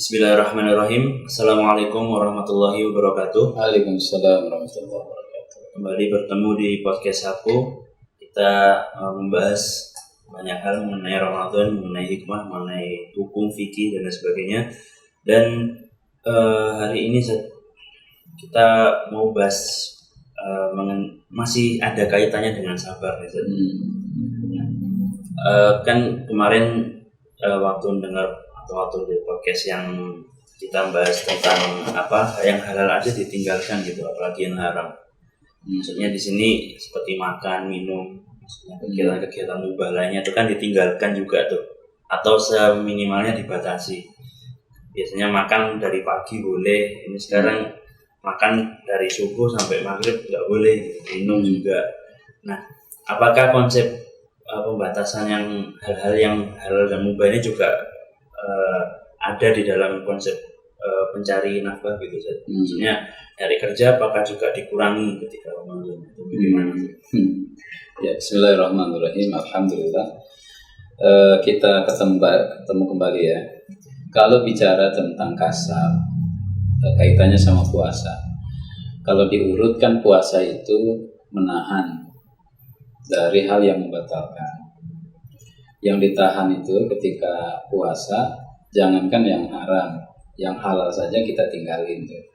Bismillahirrahmanirrahim. Assalamualaikum warahmatullahi wabarakatuh. Waalaikumsalam warahmatullahi wabarakatuh. Kembali bertemu di podcast aku. Kita membahas banyak hal mengenai Ramadan, mengenai hikmah, mengenai hukum fikih dan lain sebagainya. Dan hari ini kita mau bahas masih ada kaitannya dengan sabar. Kan kemarin waktu di podcast yang kita bahas tentang yang halal aja ditinggalkan gitu, apalagi yang haram. Maksudnya di sini seperti makan, minum, maksudnya kegiatan-kegiatan mubah lainnya itu kan ditinggalkan juga tuh, atau seminimalnya dibatasi. Biasanya makan dari pagi boleh, ini sekarang makan dari subuh sampai maghrib nggak boleh, minum juga. Nah, apakah konsep pembatasan yang hal-hal yang halal dan mubah ini juga ada di dalam konsep pencari nafkah gitu? Maksudnya dari kerja apakah juga dikurangi ketika Ramadan itu bagaimana? Ya, bismillahirrahmanirrahim. Alhamdulillah kita ketemu kembali ya. Kalau bicara tentang kasab, kaitannya sama puasa. Kalau diurutkan, puasa itu menahan dari hal yang membatalkan. Yang ditahan itu ketika puasa, jangankan yang haram, yang halal saja kita tinggalin tuh.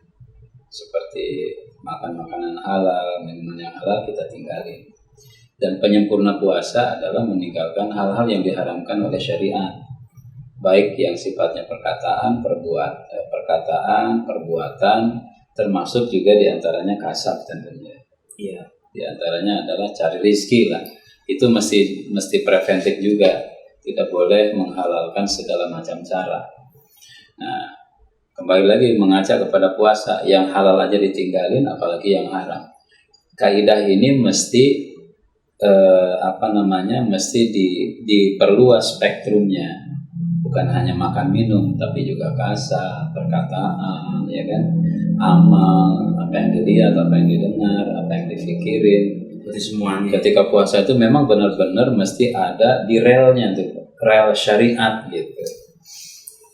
Seperti makan makanan halal, minuman yang halal kita tinggalin. Dan penyempurna puasa adalah meninggalkan hal-hal yang diharamkan oleh syariat, baik yang sifatnya perkataan, perbuatan, termasuk juga diantaranya kasab tentunya. Iya. Diantaranya adalah cari rizki lah. Itu mesti preventif juga, tidak boleh menghalalkan segala macam cara. Nah, kembali lagi mengajak kepada puasa, yang halal aja ditinggalin, apalagi yang haram. Kaidah ini mesti mesti diperluas spektrumnya, bukan hanya makan minum, tapi juga kasar, perkataan, ya kan, amal, apa yang dilihat, apa yang didengar, apa yang difikirin. Semuanya. Ketika puasa itu memang benar-benar mesti ada di relnya tuh, rel syariat gitu.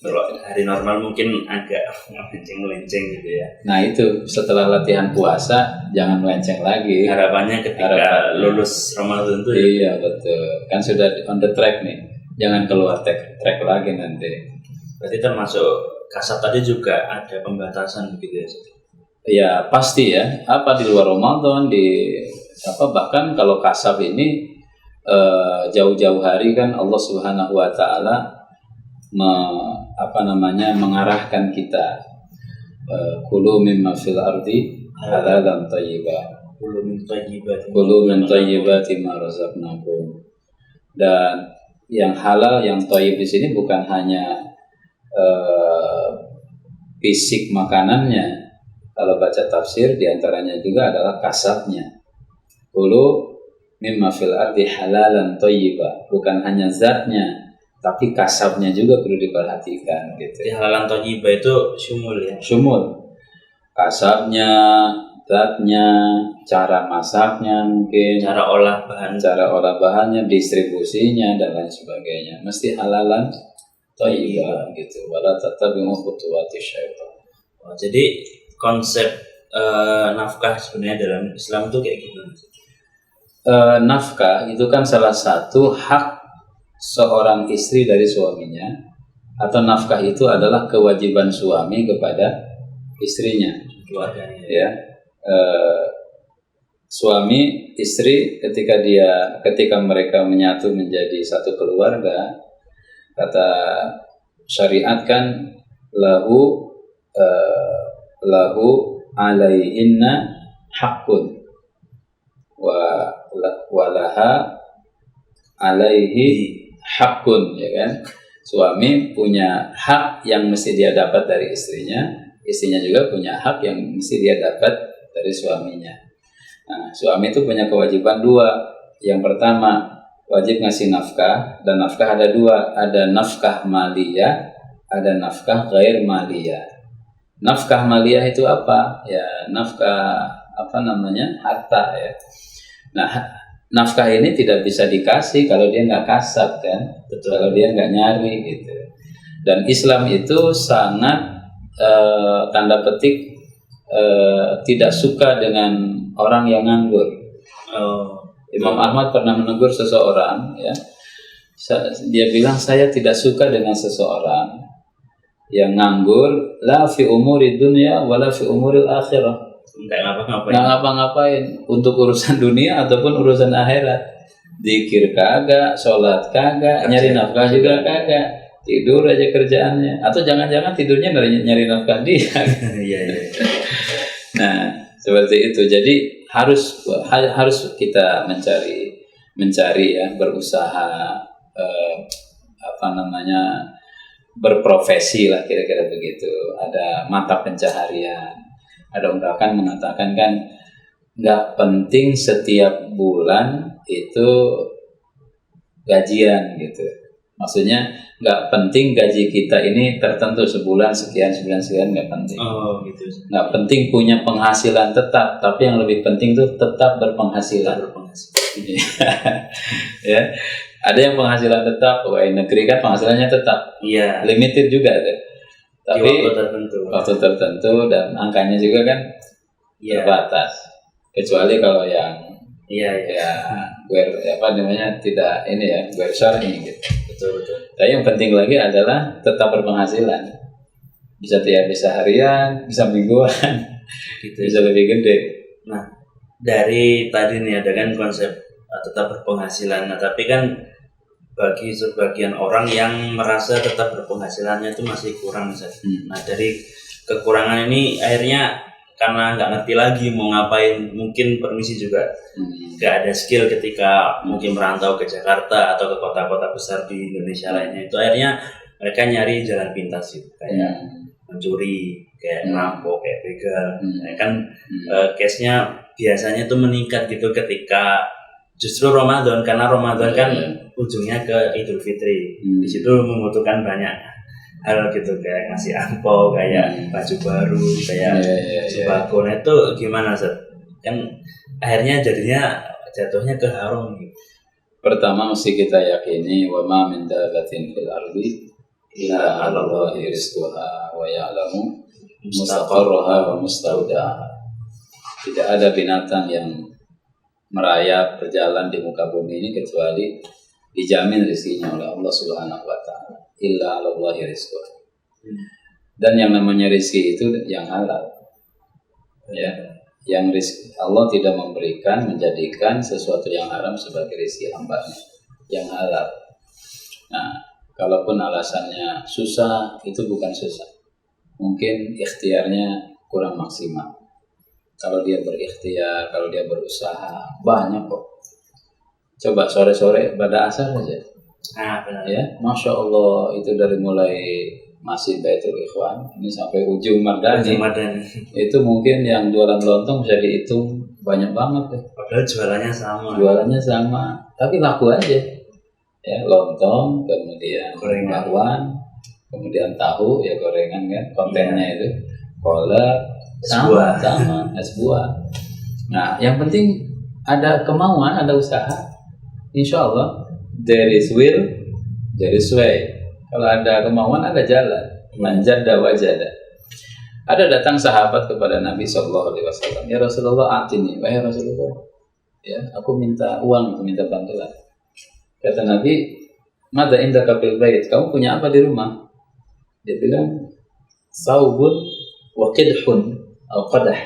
Kalau hari normal mungkin agak melenceng gitu ya. Nah itu setelah latihan puasa jangan melenceng lagi. Harapannya ketika lulus Ramadan itu. Iya betul. Kan sudah on the track nih. Jangan keluar track lagi nanti. Berarti termasuk kasab tadi juga ada pembatasan begitu ya? Ya pasti ya. Di luar Ramadan bahkan kalau kasab ini jauh-jauh hari kan Allah Subhanahu wa taala mengarahkan kita kulu mimma fil ardi halalan thayyiban, kulu min thayyibati ma razaqnakum. Dan yang halal, yang thayyib di sini bukan hanya fisik makanannya. Kalau baca tafsir diantaranya juga adalah kasabnya. Kulu mimma fil ardi halalan thayyiban, bukan hanya zatnya, tapi kasabnya juga perlu diperhatikan gitu. Di halalan thayyibah itu syumul ya. Syumul. Kasabnya, zatnya, cara masaknya mungkin, cara olah bahannya, distribusinya dan lain sebagainya. Mesti halalan thayyibah gitu. Wala tattabi'u khutuwati syaitan. Jadi konsep nafkah sebenarnya dalam Islam itu kayak gimana? Nafkah itu kan salah satu hak seorang istri dari suaminya, atau nafkah itu adalah kewajiban suami kepada istrinya, keluarganya. Ya, suami istri ketika mereka menyatu menjadi satu keluarga, kata syariat kan lahu alaihinna haqqun walaha alaihi hakun, ya kan. Suami punya hak yang mesti dia dapat dari istrinya juga punya hak yang mesti dia dapat dari suaminya. Nah, suami itu punya kewajiban dua. Yang pertama, wajib ngasih nafkah, dan nafkah ada dua, ada nafkah maliyah, ada nafkah ghair maliyah. Nafkah maliyah itu apa? Ya, nafkah harta ya. Nah, nafkah ini tidak bisa dikasih kalau dia nggak kasab kan. Betul. Kalau dia nggak nyari gitu. Dan Islam itu sangat tanda petik tidak suka dengan orang yang nganggur. Imam Ahmad pernah menegur seseorang, ya. Dia bilang, saya tidak suka dengan seseorang yang nganggur, la fi umuri dunya wala fi umuril akhirah. Nggak ngapa-ngapain untuk urusan dunia ataupun urusan akhirat. Zikir kagak, sholat kagak, nyari nafkah juga kagak. Tidur aja kerjaannya, atau jangan-jangan tidurnya nyari nafkah dia. Nah, seperti itu. Jadi harus kita mencari ya, berusaha berprofesi lah, kira-kira begitu. Ada mata pencaharian. Ada ungkapan mengatakan kan, nggak penting setiap bulan itu gajian gitu. Maksudnya nggak penting gaji kita ini tertentu sebulan sekian nggak penting. Gitu. Nggak penting punya penghasilan tetap, tapi yang lebih penting tuh tetap berpenghasilan. Ya, ada yang penghasilan tetap, pegawai negeri kan penghasilannya tetap. Iya. Limited juga ada. Tapi waktu tertentu dan angkanya juga kan terbatas. Kecuali kalau yang tidak ini ya, guer syar'i gitu. Betul. Tapi yang penting lagi adalah tetap berpenghasilan. Bisa harian, bisa mingguan, gitu. Bisa lebih gede. Nah, dari tadi nih ada kan konsep tetap berpenghasilan. Nah, tapi kan bagi sebagian orang yang merasa tetap berpenghasilannya itu masih kurang misalnya. Nah, dari kekurangan ini akhirnya karena nggak ngerti lagi mau ngapain, mungkin permisi juga nggak ada skill ketika mungkin merantau ke Jakarta atau ke kota-kota besar di Indonesia lainnya, itu akhirnya mereka nyari jalan pintas gitu, kayak mencuri, kayak ngerampok, kayak begal. Case-nya biasanya tuh meningkat gitu ketika justru Ramadan, karena Ramadan kan ujungnya ke Idul Fitri. Di situ membutuhkan banyak hal gitu, kayak ngasih angpau, kayak baju baru, kayak sembako. Nah itu gimana Ustaz? Kan akhirnya jatuhnya ke haram gitu. Pertama mesti kita yakini wa ma min dabbatin fil ardi illa 'ala Allahi rizquha wa ya'lamu mustaqarraha wa mustaudaha. Tidak ada binatang yang merayap berjalan di muka bumi ini kecuali dijamin rezekinya oleh Allah Subhanahu wa taala. Illa 'ala Allahi rizquha. Dan yang namanya rezeki itu yang halal. Ya, yang rezeki Allah tidak menjadikan sesuatu yang haram sebagai rezeki hamba-Nya, yang halal. Nah, kalaupun alasannya susah, itu bukan susah. Mungkin ikhtiarnya kurang maksimal. Kalau dia berikhtiar, kalau dia berusaha, banyak kok. Coba sore-sore pada asar aja. Benar. Ya, Masya Allah, itu dari mulai Masjid Baitul Ikhwan ini sampai ujung Mardani. Itu mungkin yang jualan lontong bisa dihitung banyak banget deh. Padahal jualannya sama, tapi laku aja. Ya, lontong, kemudian bakwan, kemudian tahu ya, gorengan kan, kontennya itu kolak, sama es buah. Nah, yang penting ada kemauan, ada usaha. Insya Allah there is will, there is way. Kalau ada kemauan, ada jalan. Manjada wajada. Ada datang sahabat kepada Nabi SAW. Ya Rasulullah, atini. Wahai Rasulullah, ya, aku minta uang, minta bantuan. Kata Nabi, Mada indaka fil bait. Kamu punya apa di rumah? Dia bilang, saubun wa qidhun atau qadah.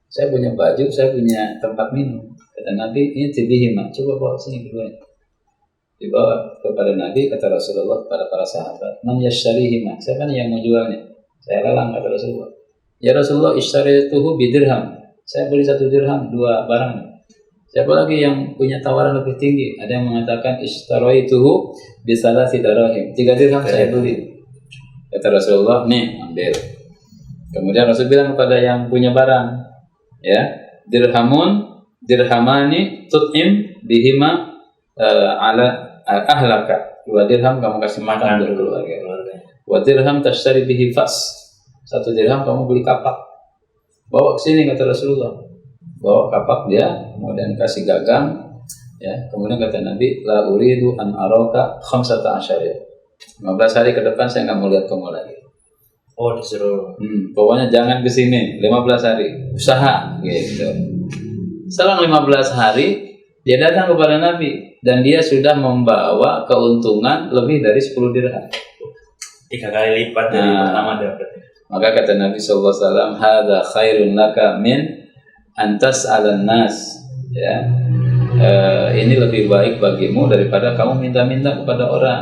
Saya punya baju, saya punya tempat minum. Kata Nabi, ini tibihima. Coba bawa sini berdua. Dibawa kepada Nabi, kata Rasulullah kepada para sahabat, man yashtarihi, siapa nih yang mau jualnya? Saya lelang, kata Rasulullah. Ya Rasulullah, ishtarituhu bidirham. Saya beli 1 dirham, 2 barang. Siapa lagi yang punya tawaran lebih tinggi? Ada yang mengatakan ishtarituhu bisalasi darahim. 3 dirham saya beli. Kata Rasulullah, nih ambil. Kemudian Rasul bilang kepada yang punya barang, ya, dirhamani tut'im bihima ala ahlaka. 2 dirham kamu kasih makan untuk keluarga. Wa dirham tashtari bihi fas. 1 dirham kamu beli kapak. Bawa ke sini, kata Rasulullah. Bawa kapak dia, kemudian kasih gagang, ya. Kemudian kata Nabi, la uridu an araka 15. 15 hari ke depan saya nggak mau lihat kamu lagi. Oh, disuruh. Pokoknya jangan ke sini 15 hari, usaha gitu. Selang 15 hari dia datang kepada Nabi dan dia sudah membawa keuntungan lebih dari 10 dirham. 3 kali lipat dari pertama dapat. Maka kata Nabi SAW, hadza khairun laka min antas alan nas. Ya, ini lebih baik bagimu daripada kamu minta-minta kepada orang.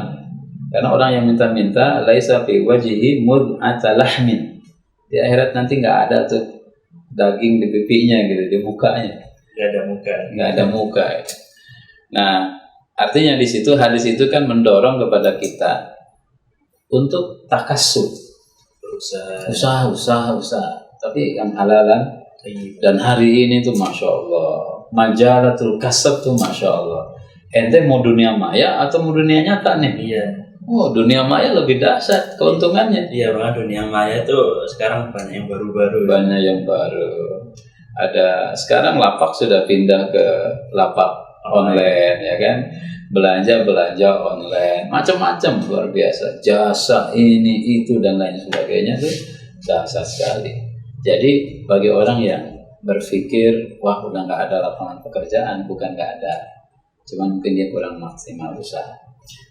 Karena orang yang minta-minta laisa fi wajhihi mud'ata lahmin. Di akhirat nanti nggak ada tuh daging di pipinya gitu, di mukanya. Nggak ada muka. Nah, artinya di situ hadis itu kan mendorong kepada kita untuk takasub, usaha. Tapi yang halalan. Dan hari ini tuh masya Allah, majalatul kasab tuh masya Allah. Ente mau dunia maya atau mau dunia nyata nih? Iya. Oh, dunia maya lebih dahsyat keuntungannya. Iya, makanya dunia maya tuh sekarang banyak yang baru-baru. Banyak yang baru. Ada sekarang lapak sudah pindah ke lapak online ya kan, belanja online, macam-macam luar biasa, jasa ini itu dan lain sebagainya tuh dahsyat sekali. Jadi bagi orang yang berpikir wah udah nggak ada lapangan pekerjaan, bukan nggak ada, cuma mungkin dia kurang maksimal usaha.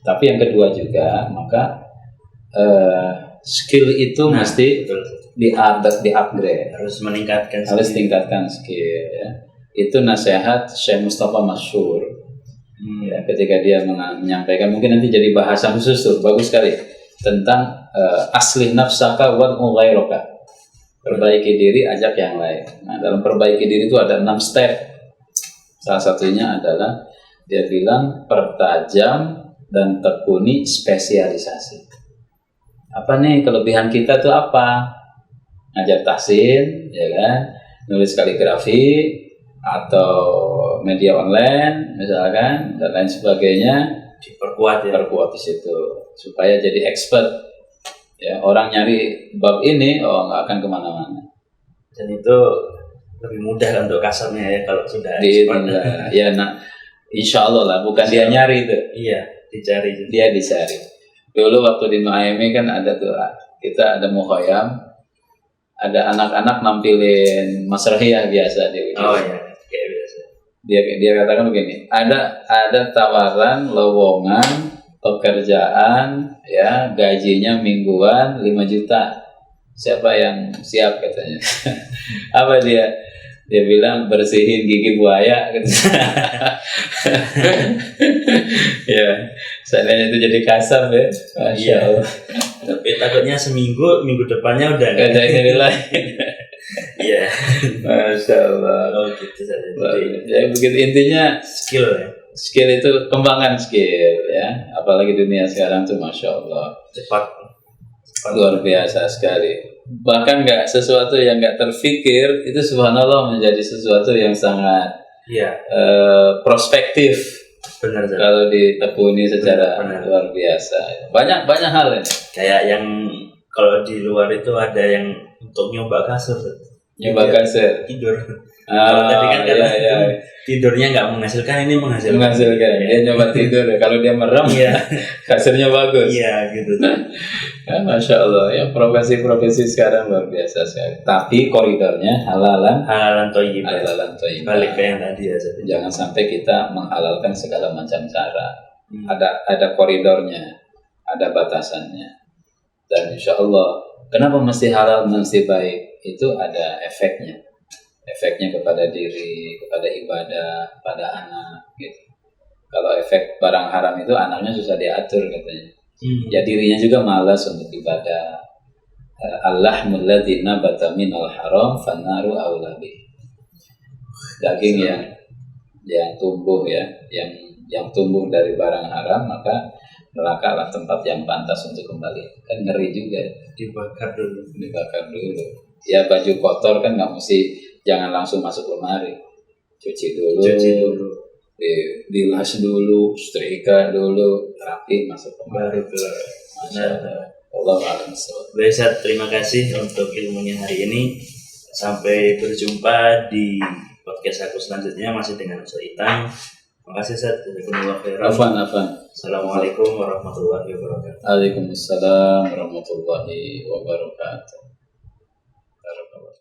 Tapi yang kedua juga maka skill itu mesti di-upgrade, harus meningkatkan skill ya. Itu nasihat Syekh Mustafa Masyhur ya, ketika dia menyampaikan, mungkin nanti jadi bahasan khusus tuh, bagus sekali, tentang aslih nafsaka wa ghairaka, perbaiki diri, ajak yang lain. Nah, dalam perbaiki diri itu ada 6 step. Salah satunya adalah dia bilang pertajam dan tekuni spesialisasi. Apa nih kelebihan kita tuh apa? Ngajar tahsin, ya kan? Nulis kaligrafi atau media online misalkan dan lain sebagainya, diperkuat di situ supaya jadi expert. Ya, orang nyari bab ini nggak akan kemana-mana. Dan itu lebih mudah untuk kasarnya ya kalau sudah expert. Ya, nah, insya Allah lah, bukan dia nyari itu. Iya, dicari. Dia dicari. Dulu waktu di Nuaimi kan ada tuh, kita ada mukhayyam, ada anak-anak nampilin masrahiyah biasa di ujung. Oh iya, kayak biasa. Dia katakan begini, ada tawaran lowongan pekerjaan ya, gajinya mingguan 5 juta. Siapa yang siap katanya? Apa dia bilang bersihin gigi buaya gitu. Ya, seandainya itu jadi kasar ya. Masya Allah. Tapi takutnya minggu depannya udah nggak ada ini lain. Iya. Masya Allah. Oh gitu saja. Ya begitu intinya skill ya. Skill itu kembangan skill ya. Apalagi dunia sekarang tuh masya Allah. Cepat. Luar biasa sekali. Bahkan nggak sesuatu yang nggak terfikir itu subhanallah menjadi sesuatu yang sangat prospektif. Benar. Kalau ditekuni secara luar biasa. Banyak hal ini. Kayak yang kalau di luar itu ada yang untuk nyoba kasur. Nyoba kasur. Tidur. Tadi kan tidurnya nggak menghasilkan, ini menghasilkan. Dia nyoba tidur. Kalau dia merem, kasurnya bagus. Iya gitu. Ya, Masya Allah, ya profesi sekarang luar biasa sekali. Tapi koridornya halalan thayyibah. Balik ke yang tadi ya. Jangan sampai kita menghalalkan segala macam cara. Ada koridornya, ada batasannya. Dan insya Allah, kenapa mesti halal, mesti baik? Itu ada efeknya kepada diri, kepada ibadah, kepada anak. Gitu. Kalau efek barang haram itu anaknya susah diatur katanya. Ya dirinya juga malas untuk ibadah. Allahumul ladzi nabata minal haram fannaru aula bih. Daging yang tumbuh ya, yang tumbuh dari barang haram, maka neraka lah tempat yang pantas untuk kembali. Kan ngeri juga. Dibakar dulu. Ya baju kotor kan nggak mesti, jangan langsung masuk lemari. Cuci dulu. Dilas dulu, setrika dulu, rapi, masuk kembali. Allah alam. Baik, terima kasih untuk ilmunya hari ini. Sampai berjumpa di podcast aku selanjutnya masih dengan Ustaz Itang. Terima kasih Ustaz. Afwan. Assalamualaikum warahmatullahi wabarakatuh. Waalaikumsalam warahmatullahi wabarakatuh.